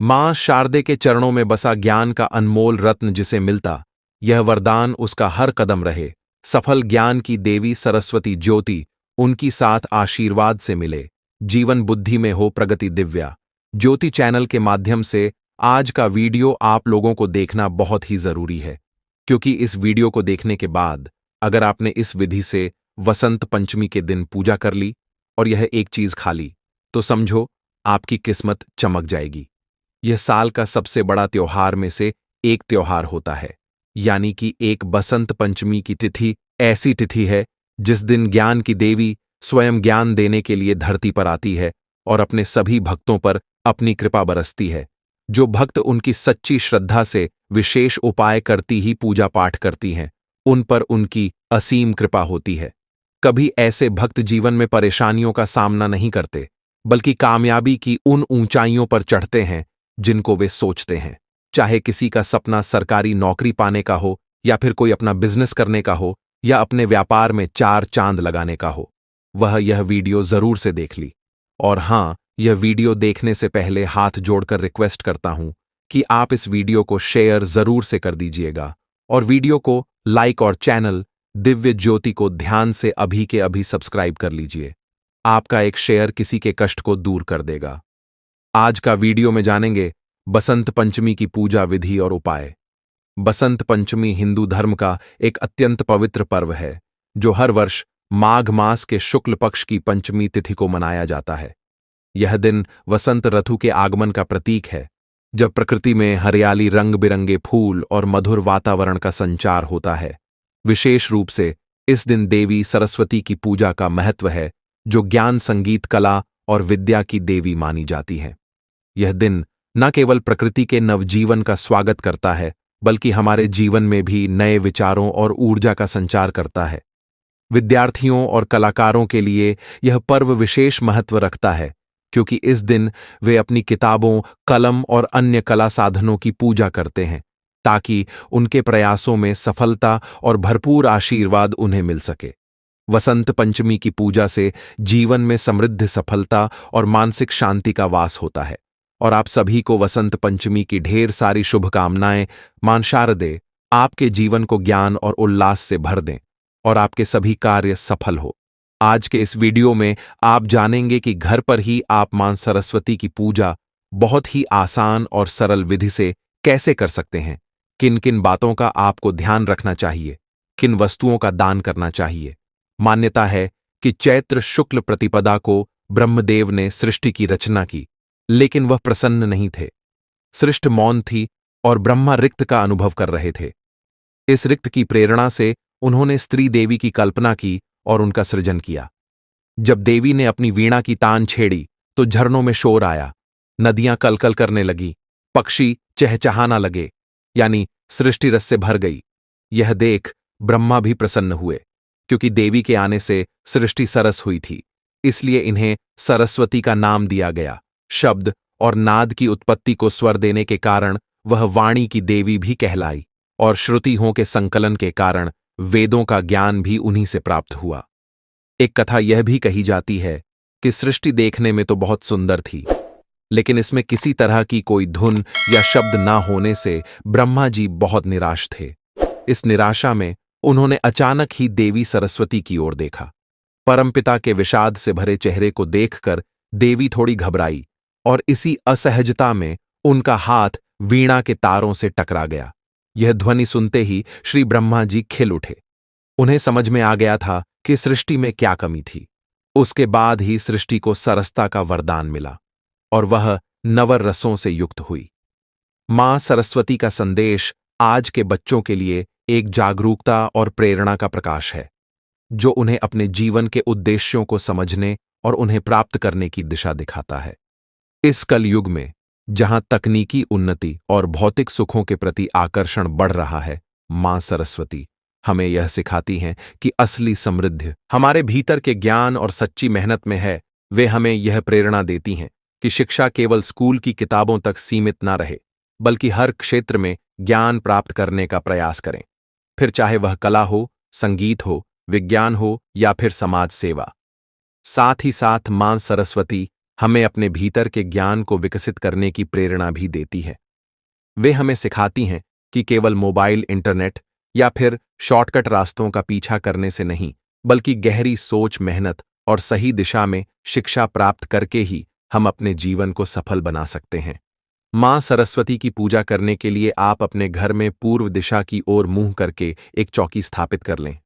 मां शारदे के चरणों में बसा ज्ञान का अनमोल रत्न जिसे मिलता, यह वरदान उसका हर कदम रहे। सफल ज्ञान की देवी सरस्वती ज्योति उनकी साथ आशीर्वाद से मिले। जीवन बुद्धि में हो प्रगति दिव्या। ज्योति चैनल के माध्यम से आज का वीडियो आप लोगों को देखना बहुत ही जरूरी है, क्योंकि इस वीडियो को देखने के बाद अगर आपने इस विधि से वसंत पंचमी के दिन पूजा कर ली और यह एक चीज खा ली, तो समझो आपकी किस्मत चमक जाएगी। यह साल का सबसे बड़ा त्योहार में से एक त्योहार होता है, यानी कि एक बसंत पंचमी की तिथि ऐसी तिथि है जिस दिन ज्ञान की देवी स्वयं ज्ञान देने के लिए धरती पर आती है और अपने सभी भक्तों पर अपनी कृपा बरसती है। जो भक्त उनकी सच्ची श्रद्धा से विशेष उपाय करती ही पूजा पाठ करती हैं, उन पर उनकी असीम कृपा होती है। कभी ऐसे भक्त जीवन में परेशानियों का सामना नहीं करते, बल्कि कामयाबी की उन ऊंचाइयों पर चढ़ते हैं जिनको वे सोचते हैं। चाहे किसी का सपना सरकारी नौकरी पाने का हो, या फिर कोई अपना बिजनेस करने का हो, या अपने व्यापार में चार चांद लगाने का हो, वह यह वीडियो जरूर से देख ली। और हां, यह वीडियो देखने से पहले हाथ जोड़कर रिक्वेस्ट करता हूं कि आप इस वीडियो को शेयर जरूर से कर दीजिएगा और वीडियो को लाइक और चैनल दिव्य ज्योति को ध्यान से अभी के अभी सब्सक्राइब कर लीजिए। आपका एक शेयर किसी के कष्ट को दूर कर देगा। आज का वीडियो में जानेंगे बसंत पंचमी की पूजा विधि और उपाय। बसंत पंचमी हिंदू धर्म का एक अत्यंत पवित्र पर्व है, जो हर वर्ष माघ मास के शुक्ल पक्ष की पंचमी तिथि को मनाया जाता है। यह दिन वसंत ऋतु के आगमन का प्रतीक है, जब प्रकृति में हरियाली, रंग बिरंगे फूल और मधुर वातावरण का संचार होता है। विशेष रूप से इस दिन देवी सरस्वती की पूजा का महत्व है, जो ज्ञान, संगीत, कला और विद्या की देवी मानी जाती है। यह दिन न केवल प्रकृति के नवजीवन का स्वागत करता है, बल्कि हमारे जीवन में भी नए विचारों और ऊर्जा का संचार करता है। विद्यार्थियों और कलाकारों के लिए यह पर्व विशेष महत्व रखता है, क्योंकि इस दिन वे अपनी किताबों, कलम और अन्य कला साधनों की पूजा करते हैं, ताकि उनके प्रयासों में सफलता और भरपूर आशीर्वाद उन्हें मिल सके। वसंत पंचमी की पूजा से जीवन में समृद्ध, सफलता और मानसिक शांति का वास होता है। और आप सभी को वसंत पंचमी की ढेर सारी शुभकामनाएं। मां शारदे आपके जीवन को ज्ञान और उल्लास से भर दें और आपके सभी कार्य सफल हो। आज के इस वीडियो में आप जानेंगे कि घर पर ही आप मां सरस्वती की पूजा बहुत ही आसान और सरल विधि से कैसे कर सकते हैं, किन किन बातों का आपको ध्यान रखना चाहिए, किन वस्तुओं का दान करना चाहिए। मान्यता है कि चैत्र शुक्ल प्रतिपदा को ब्रह्मदेव ने सृष्टि की रचना की, लेकिन वह प्रसन्न नहीं थे। सृष्टि मौन थी और ब्रह्मा रिक्त का अनुभव कर रहे थे। इस रिक्त की प्रेरणा से उन्होंने स्त्री देवी की कल्पना की और उनका सृजन किया। जब देवी ने अपनी वीणा की तान छेड़ी, तो झरनों में शोर आया, नदियां कलकल करने लगी, पक्षी चहचहाना लगे, यानी सृष्टि रस से भर गई। यह देख ब्रह्मा भी प्रसन्न हुए, क्योंकि देवी के आने से सृष्टि सरस हुई थी, इसलिए इन्हें सरस्वती का नाम दिया गया। शब्द और नाद की उत्पत्ति को स्वर देने के कारण वह वाणी की देवी भी कहलाई, और श्रुतियों के संकलन के कारण वेदों का ज्ञान भी उन्हीं से प्राप्त हुआ। एक कथा यह भी कही जाती है कि सृष्टि देखने में तो बहुत सुंदर थी, लेकिन इसमें किसी तरह की कोई धुन या शब्द ना होने से ब्रह्मा जी बहुत निराश थे। इस निराशा में उन्होंने अचानक ही देवी सरस्वती की ओर देखा। परमपिता के विषाद से भरे चेहरे को देखकर देवी थोड़ी घबराई, और इसी असहजता में उनका हाथ वीणा के तारों से टकरा गया। यह ध्वनि सुनते ही श्री ब्रह्मा जी खिल उठे। उन्हें समझ में आ गया था कि सृष्टि में क्या कमी थी। उसके बाद ही सृष्टि को सरसता का वरदान मिला और वह नवर रसों से युक्त हुई। मां सरस्वती का संदेश आज के बच्चों के लिए एक जागरूकता और प्रेरणा का प्रकाश है, जो उन्हें अपने जीवन के उद्देश्यों को समझने और उन्हें प्राप्त करने की दिशा दिखाता है। इस कलयुग में जहां तकनीकी उन्नति और भौतिक सुखों के प्रति आकर्षण बढ़ रहा है, मां सरस्वती हमें यह सिखाती हैं कि असली समृद्धि हमारे भीतर के ज्ञान और सच्ची मेहनत में है। वे हमें यह प्रेरणा देती हैं कि शिक्षा केवल स्कूल की किताबों तक सीमित ना रहे, बल्कि हर क्षेत्र में ज्ञान प्राप्त करने का प्रयास करें, फिर चाहे वह कला हो, संगीत हो, विज्ञान हो या फिर समाज सेवा। साथ ही साथ मां सरस्वती हमें अपने भीतर के ज्ञान को विकसित करने की प्रेरणा भी देती है। वे हमें सिखाती हैं कि केवल मोबाइल, इंटरनेट या फिर शॉर्टकट रास्तों का पीछा करने से नहीं, बल्कि गहरी सोच, मेहनत और सही दिशा में शिक्षा प्राप्त करके ही हम अपने जीवन को सफल बना सकते हैं। मां सरस्वती की पूजा करने के लिए आप अपने घर में पूर्व दिशा की ओर मुंह करके एक चौकी स्थापित कर लें।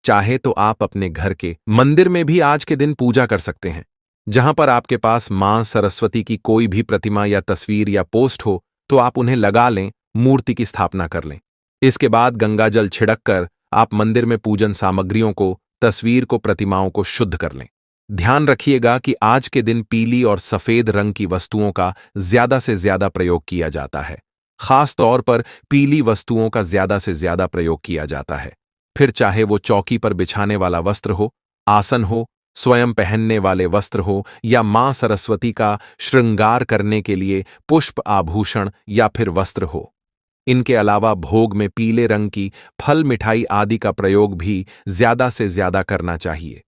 चाहे तो आप अपने घर के मंदिर में भी आज के दिन पूजा कर सकते हैं। जहां पर आपके पास मां सरस्वती की कोई भी प्रतिमा या तस्वीर या पोस्ट हो, तो आप उन्हें लगा लें, मूर्ति की स्थापना कर लें। इसके बाद गंगाजल छिड़क कर आप मंदिर में पूजन सामग्रियों को, तस्वीर को, प्रतिमाओं को शुद्ध कर लें। ध्यान रखिएगा कि आज के दिन पीली और सफेद रंग की वस्तुओं का ज्यादा से ज्यादा प्रयोग किया जाता है। खास तौर पर पीली वस्तुओं का ज्यादा से ज्यादा प्रयोग किया जाता है। फिर चाहे वो चौकी पर बिछाने वाला वस्त्र हो, आसन हो, स्वयं पहनने वाले वस्त्र हो या मां सरस्वती का श्रृंगार करने के लिए पुष्प, आभूषण या फिर वस्त्र हो। इनके अलावा भोग में पीले रंग की फल, मिठाई आदि का प्रयोग भी ज्यादा से ज्यादा करना चाहिए।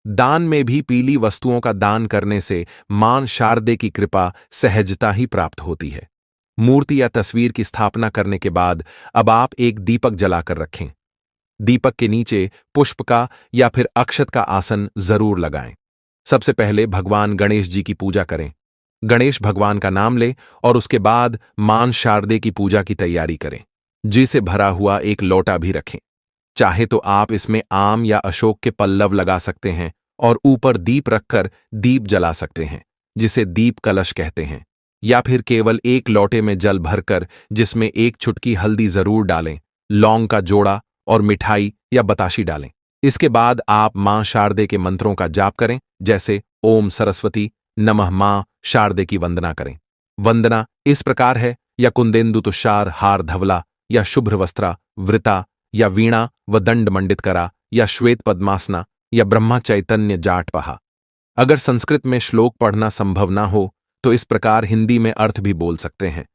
दान में भी पीली वस्तुओं का दान करने से मां शारदे की कृपा, सहजता ही प्राप्त होती है। मूर्ति या तस्वीर की स्थापना करने के बाद अब आप एक दीपक जलाकर रखें। दीपक के नीचे पुष्प का या फिर अक्षत का आसन जरूर लगाएं। सबसे पहले भगवान गणेश जी की पूजा करें। गणेश भगवान का नाम लें और उसके बाद मां शारदे की पूजा की तैयारी करें। जिसे भरा हुआ एक लोटा भी रखें। चाहे तो आप इसमें आम या अशोक के पल्लव लगा सकते हैं और ऊपर दीप रखकर दीप जला सकते हैं, जिसे दीप कलश कहते हैं। या फिर केवल एक लोटे में जल भरकर जिसमें एक चुटकी हल्दी जरूर डालें, लौंग का जोड़ा और मिठाई या बताशी डालें। इसके बाद आप मां शारदे के मंत्रों का जाप करें, जैसे ओम सरस्वती नमः मां शारदे की वंदना करें। वंदना इस प्रकार है, या कुंदेंदु तुषार हार धवला, या शुभ्र वस्त्रा वृता, या वीणा व दंड मंडित करा, या श्वेत पद्मासना, या ब्रह्मा चैतन्य जाट पहा। अगर संस्कृत में श्लोक पढ़ना संभव ना हो तो इस प्रकार हिंदी में अर्थ भी बोल सकते हैं।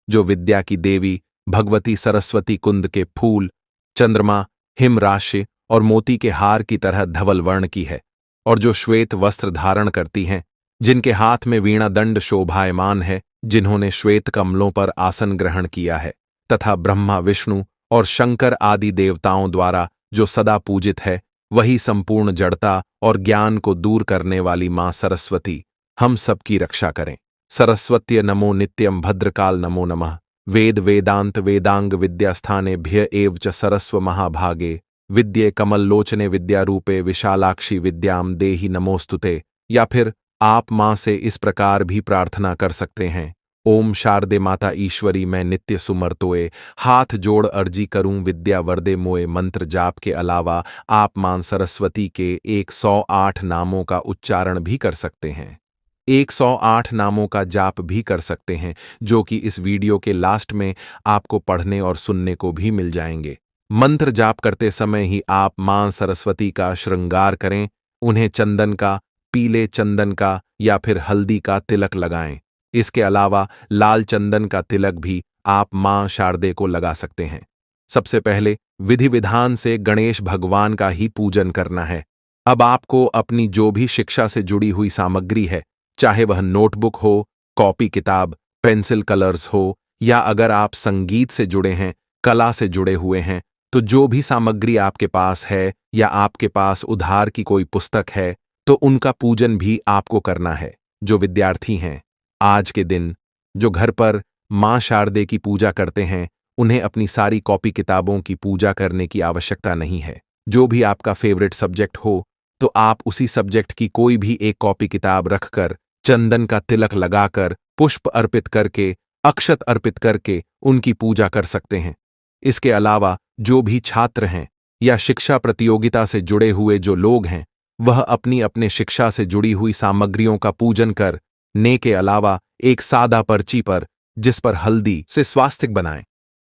जो विद्या की देवी भगवती सरस्वती कुंद के फूल, चंद्रमा, हिम राशि और मोती के हार की तरह धवल वर्ण की है, और जो श्वेत वस्त्र धारण करती हैं, जिनके हाथ में वीणा दंड शोभायमान है, जिन्होंने श्वेत कमलों पर आसन ग्रहण किया है, तथा ब्रह्मा, विष्णु और शंकर आदि देवताओं द्वारा जो सदा पूजित है, वही संपूर्ण जड़ता और ज्ञान को दूर करने वाली मां सरस्वती हम सबकी रक्षा करें। सरस्वत्य नमो नित्यम भद्रकाल नमो नमः। वेद वेदांत वेदांग विद्यास्थानेभ्य एव च सरस्व महाभागे विद्ये कमललोचने विद्यारूपे विशालाक्षी विद्याम देहि नमोस्तुते। या फिर आप मां से इस प्रकार भी प्रार्थना कर सकते हैं, ओम शारदे माता ईश्वरी मैं नित्य सुमरतोए, हाथ जोड़ अर्जी करूं विद्या वरदे मोए। मंत्र जाप के अलावा आप मां सरस्वती के 108 नामों का उच्चारण भी कर सकते हैं। 108 नामों का जाप भी कर सकते हैं, जो कि इस वीडियो के लास्ट में आपको पढ़ने और सुनने को भी मिल जाएंगे। मंत्र जाप करते समय ही आप मां सरस्वती का श्रृंगार करें। उन्हें चंदन का, पीले चंदन का या फिर हल्दी का तिलक लगाएं। इसके अलावा लाल चंदन का तिलक भी आप मां शारदे को लगा सकते हैं। सबसे पहले विधि विधान से गणेश भगवान का ही पूजन करना है। अब आपको अपनी जो भी शिक्षा से जुड़ी हुई सामग्री है, चाहे वह नोटबुक हो, कॉपी किताब, पेंसिल कलर्स हो, या अगर आप संगीत से जुड़े हैं, कला से जुड़े हुए हैं, तो जो भी सामग्री आपके पास है या आपके पास उधार की कोई पुस्तक है, तो उनका पूजन भी आपको करना है। जो विद्यार्थी हैं, आज के दिन जो घर पर मां शारदे की पूजा करते हैं, उन्हें अपनी सारी कॉपी किताबों की पूजा करने की आवश्यकता नहीं है। जो भी आपका फेवरेट सब्जेक्ट हो, तो आप उसी सब्जेक्ट की कोई भी एक कॉपी किताब रखकर, चंदन का तिलक लगाकर, पुष्प अर्पित करके, अक्षत अर्पित करके उनकी पूजा कर सकते हैं। इसके अलावा जो भी छात्र हैं या शिक्षा प्रतियोगिता से जुड़े हुए जो लोग हैं, वह अपनी अपने शिक्षा से जुड़ी हुई सामग्रियों का पूजन कर ने के अलावा एक सादा पर्ची पर जिस पर हल्दी से स्वास्तिक बनाएं,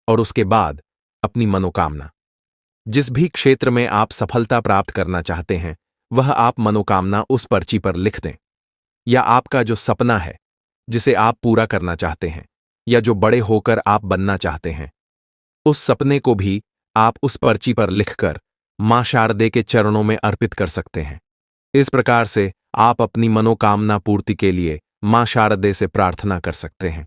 और उसके बाद अपनी मनोकामना, जिस भी क्षेत्र में आप सफलता प्राप्त करना चाहते हैं, वह आप मनोकामना उस पर्ची पर लिख दें। या आपका जो सपना है जिसे आप पूरा करना चाहते हैं, या जो बड़े होकर आप बनना चाहते हैं, उस सपने को भी आप उस पर्ची पर लिखकर मां शारदे के चरणों में अर्पित कर सकते हैं। इस प्रकार से आप अपनी मनोकामना पूर्ति के लिए मां शारदे से प्रार्थना कर सकते हैं।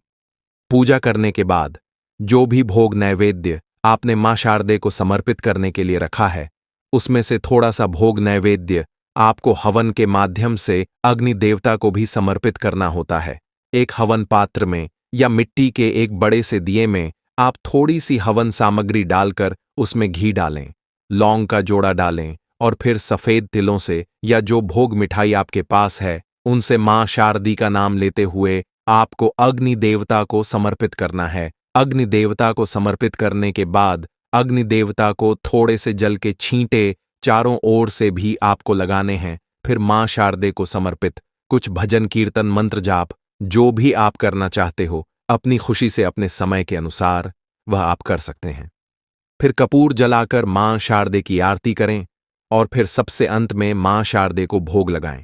पूजा करने के बाद जो भी भोग नैवेद्य आपने मां शारदे को समर्पित करने के लिए रखा है, उसमें से थोड़ा सा भोग नैवेद्य आपको हवन के माध्यम से अग्नि देवता को भी समर्पित करना होता है। एक हवन पात्र में या मिट्टी के एक बड़े से दिए में आप थोड़ी सी हवन सामग्री डालकर उसमें घी डालें, लौंग का जोड़ा डालें और फिर सफेद तिलों से या जो भोग मिठाई आपके पास है उनसे मां शारदी का नाम लेते हुए आपको अग्नि देवता को समर्पित करना है। अग्नि देवता को समर्पित करने के बाद अग्नि देवता को थोड़े से जल के छींटे चारों ओर से भी आपको लगाने हैं। फिर मां शारदे को समर्पित कुछ भजन कीर्तन मंत्र जाप जो भी आप करना चाहते हो अपनी खुशी से अपने समय के अनुसार वह आप कर सकते हैं। फिर कपूर जलाकर मां शारदे की आरती करें और फिर सबसे अंत में मां शारदे को भोग लगाएं।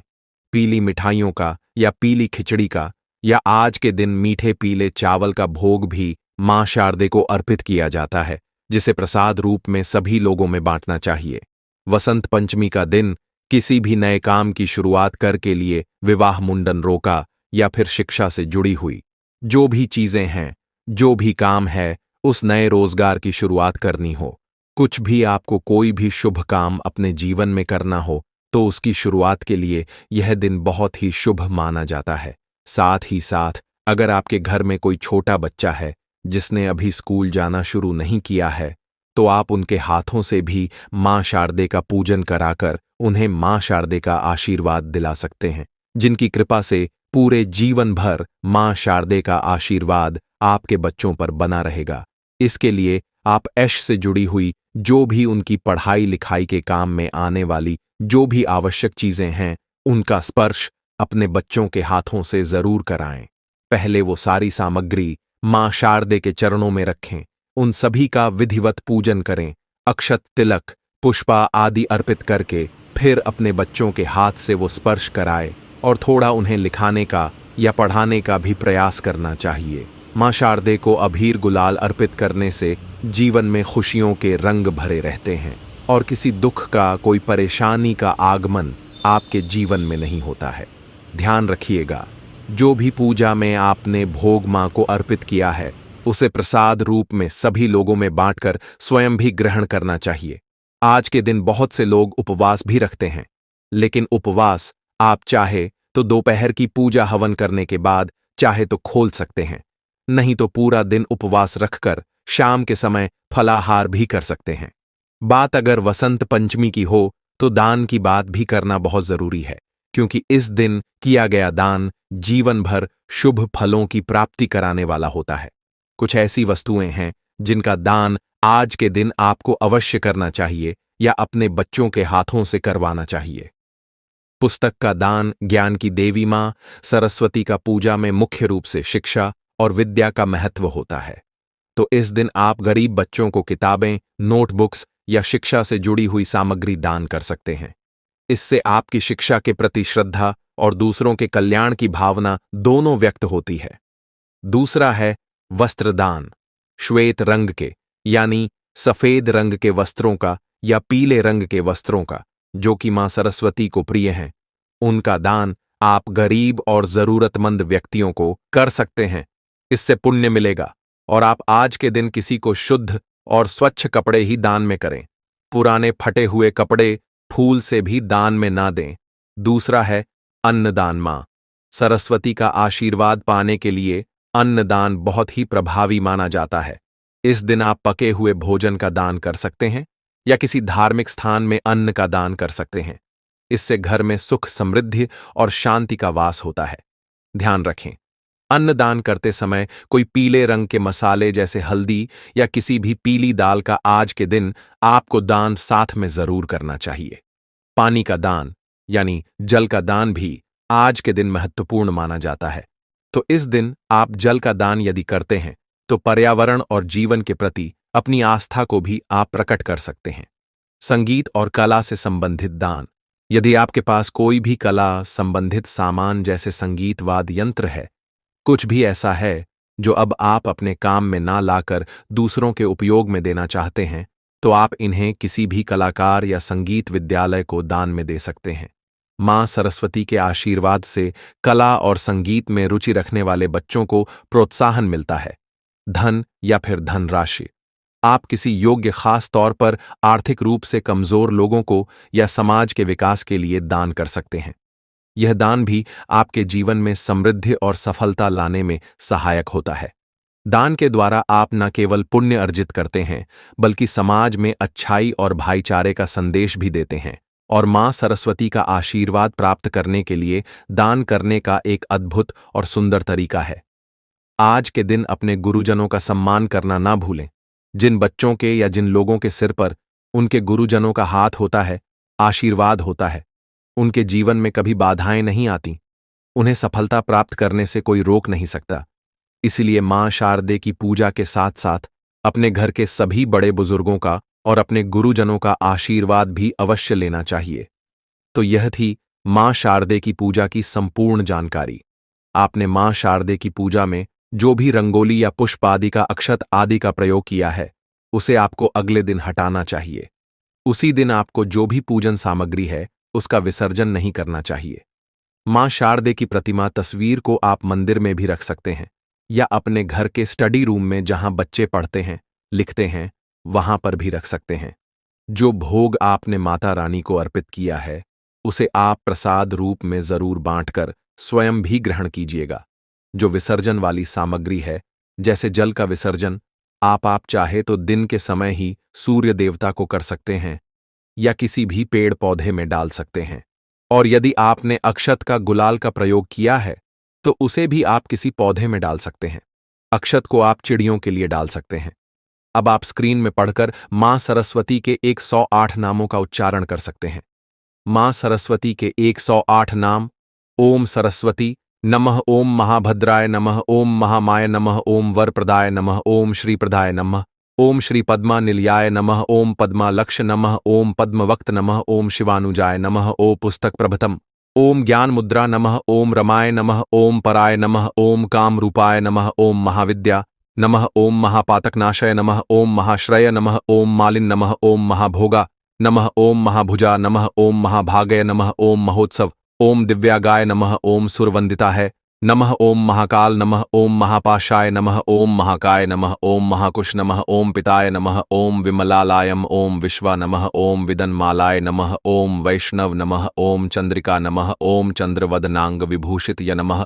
पीली मिठाइयों का या पीली खिचड़ी का या आज के दिन मीठे पीले चावल का भोग भी मां शारदे को अर्पित किया जाता है, जिसे प्रसाद रूप में सभी लोगों में बांटना चाहिए। वसंत पंचमी का दिन किसी भी नए काम की शुरुआत कर के लिए विवाह मुंडन रोका या फिर शिक्षा से जुड़ी हुई जो भी चीजें हैं, जो भी काम है, उस नए रोजगार की शुरुआत करनी हो, कुछ भी आपको कोई भी शुभ काम अपने जीवन में करना हो तो उसकी शुरुआत के लिए यह दिन बहुत ही शुभ माना जाता है। साथ ही साथ अगर आपके घर में कोई छोटा बच्चा है जिसने अभी स्कूल जाना शुरू नहीं किया है तो आप उनके हाथों से भी मां शारदे का पूजन कराकर उन्हें मां शारदे का आशीर्वाद दिला सकते हैं, जिनकी कृपा से पूरे जीवन भर मां शारदे का आशीर्वाद आपके बच्चों पर बना रहेगा। इसके लिए आप ऐश से जुड़ी हुई जो भी उनकी पढ़ाई लिखाई के काम में आने वाली जो भी आवश्यक चीजें हैं उनका स्पर्श अपने बच्चों के हाथों से जरूर कराएं। पहले वो सारी सामग्री मां शारदे के चरणों में रखें, उन सभी का विधिवत पूजन करें, अक्षत तिलक पुष्पा आदि अर्पित करके फिर अपने बच्चों के हाथ से वो स्पर्श कराए और थोड़ा उन्हें लिखाने का या पढ़ाने का भी प्रयास करना चाहिए। मां शारदे को अबीर गुलाल अर्पित करने से जीवन में खुशियों के रंग भरे रहते हैं और किसी दुख का कोई परेशानी का आगमन आपके जीवन में नहीं होता है। ध्यान रखिएगा, जो भी पूजा में आपने भोग मां को अर्पित किया है उसे प्रसाद रूप में सभी लोगों में बांटकर स्वयं भी ग्रहण करना चाहिए। आज के दिन बहुत से लोग उपवास भी रखते हैं, लेकिन उपवास आप चाहे तो दोपहर की पूजा हवन करने के बाद चाहे तो खोल सकते हैं, नहीं तो पूरा दिन उपवास रखकर शाम के समय फलाहार भी कर सकते हैं। बात अगर वसंत पंचमी की हो तो दान की बात भी करना बहुत जरूरी है, क्योंकि इस दिन किया गया दान जीवन भर शुभ फलों की प्राप्ति कराने वाला होता है। कुछ ऐसी वस्तुएं हैं जिनका दान आज के दिन आपको अवश्य करना चाहिए या अपने बच्चों के हाथों से करवाना चाहिए। पुस्तक का दान ज्ञान की देवी मां सरस्वती का पूजा में मुख्य रूप से शिक्षा और विद्या का महत्व होता है, तो इस दिन आप गरीब बच्चों को किताबें, नोटबुक्स या शिक्षा से जुड़ी हुई सामग्री दान कर सकते हैं। इससे आपकी शिक्षा के प्रति श्रद्धा और दूसरों के कल्याण की भावना दोनों व्यक्त होती है। दूसरा है वस्त्रदान। श्वेत रंग के यानी सफेद रंग के वस्त्रों का या पीले रंग के वस्त्रों का, जो कि मां सरस्वती को प्रिय हैं, उनका दान आप गरीब और जरूरतमंद व्यक्तियों को कर सकते हैं। इससे पुण्य मिलेगा और आप आज के दिन किसी को शुद्ध और स्वच्छ कपड़े ही दान में करें। पुराने फटे हुए कपड़े फूल से भी दान में ना दें। दूसरा है अन्नदान। मां सरस्वती का आशीर्वाद पाने के लिए अन्नदान बहुत ही प्रभावी माना जाता है। इस दिन आप पके हुए भोजन का दान कर सकते हैं या किसी धार्मिक स्थान में अन्न का दान कर सकते हैं। इससे घर में सुख, समृद्धि और शांति का वास होता है। ध्यान रखें, अन्न दान करते समय कोई पीले रंग के मसाले जैसे हल्दी या किसी भी पीली दाल का आज के दिन आपको दान साथ में जरूर करना चाहिए। पानी का दान यानी जल का दान भी आज के दिन महत्वपूर्ण माना जाता है, तो इस दिन आप जल का दान यदि करते हैं तो पर्यावरण और जीवन के प्रति अपनी आस्था को भी आप प्रकट कर सकते हैं। संगीत और कला से संबंधित दान। यदि आपके पास कोई भी कला संबंधित सामान जैसे संगीत वाद्य यंत्र है, कुछ भी ऐसा है जो अब आप अपने काम में ना लाकर दूसरों के उपयोग में देना चाहते हैं, तो आप इन्हें किसी भी कलाकार या संगीत विद्यालय को दान में दे सकते हैं। मां सरस्वती के आशीर्वाद से कला और संगीत में रुचि रखने वाले बच्चों को प्रोत्साहन मिलता है। धन या फिर धनराशि। आप किसी योग्य खास तौर पर आर्थिक रूप से कमजोर लोगों को या समाज के विकास के लिए दान कर सकते हैं। यह दान भी आपके जीवन में समृद्धि और सफलता लाने में सहायक होता है। दान के द्वारा आप न केवल पुण्य अर्जित करते हैं, बल्कि समाज में अच्छाई और भाईचारे का संदेश भी देते हैं और मां सरस्वती का आशीर्वाद प्राप्त करने के लिए दान करने का एक अद्भुत और सुंदर तरीका है। आज के दिन अपने गुरुजनों का सम्मान करना ना भूलें। जिन बच्चों के या जिन लोगों के सिर पर उनके गुरुजनों का हाथ होता है, आशीर्वाद होता है, उनके जीवन में कभी बाधाएं नहीं आती। उन्हें सफलता प्राप्त करने से कोई रोक नहीं सकता। इसलिए मां शारदे की पूजा के साथ साथ अपने घर के सभी बड़े बुजुर्गों का और अपने गुरुजनों का आशीर्वाद भी अवश्य लेना चाहिए। तो यह थी मां शारदे की पूजा की संपूर्ण जानकारी। आपने मां शारदे की पूजा में जो भी रंगोली या पुष्प आदि का अक्षत आदि का प्रयोग किया है, उसे आपको अगले दिन हटाना चाहिए। उसी दिन आपको जो भी पूजन सामग्री है, उसका विसर्जन नहीं करना चाहिए। मां शारदे की प्रतिमा तस्वीर को आप मंदिर में भी रख सकते हैं या अपने घर के स्टडी रूम में जहां बच्चे पढ़ते हैं, लिखते हैं, वहां पर भी रख सकते हैं। जो भोग आपने माता रानी को अर्पित किया है, उसे आप प्रसाद रूप में जरूर बांटकर स्वयं भी ग्रहण कीजिएगा। जो विसर्जन वाली सामग्री है, जैसे जल का विसर्जन, आप चाहे तो दिन के समय ही सूर्य देवता को कर सकते हैं या किसी भी पेड़ पौधे में डाल सकते हैं। और यदि आपने अक्षत का गुलाल का प्रयोग किया है, तो उसे भी आप किसी पौधे में डाल सकते हैं। अक्षत को आप चिड़ियों के लिए डाल सकते हैं। अब आप स्क्रीन में पढ़कर मां सरस्वती के 108 नामों का उच्चारण कर सकते हैं। मां सरस्वती के 108 नाम: ओम सरस्वती नमः, ओम महाभद्राय नमः, ओम महामाय नमः, ओम वरप्रदाय नमः, ओम श्रीप्रदाय नमः, ओम श्री पद्मा निलयाय नमः, ओम पद्मालक्ष नमः, ओम पद्मवक्त नमः, ओम शिवानुजाय नमः, ओम पुस्तक प्रभतम, ओम ज्ञान मुद्रा नमः, ओम रमाय नमः, ओम पराय नमः, ओम काम रूपाय नमः, ओम महाविद्या नमः, ओम महापातकनाशय नमः, ओम महाश्रय नमः, ओम मालिन नमः, ओम महाभोगा नमः, ओम महाभुजा नमः, ओम महाभागय नमः, ओम महोत्सव, ओम दिव्यागाय नमः, ओम सुरवंदिताय नमः, ओम महाकाल नमः, ओम महापाशाय नमः, ओम महाकाय नमः, ओम महाकुश नमः, ओम पिताय नमः, ओम विमलालायम, ओम विश्वा नमः, ओम विदनमालाय नमः, ओम वैष्णव नमः, ओम चंद्रिका नमः, ओम चंद्रवदनांग विभूषितय नमः,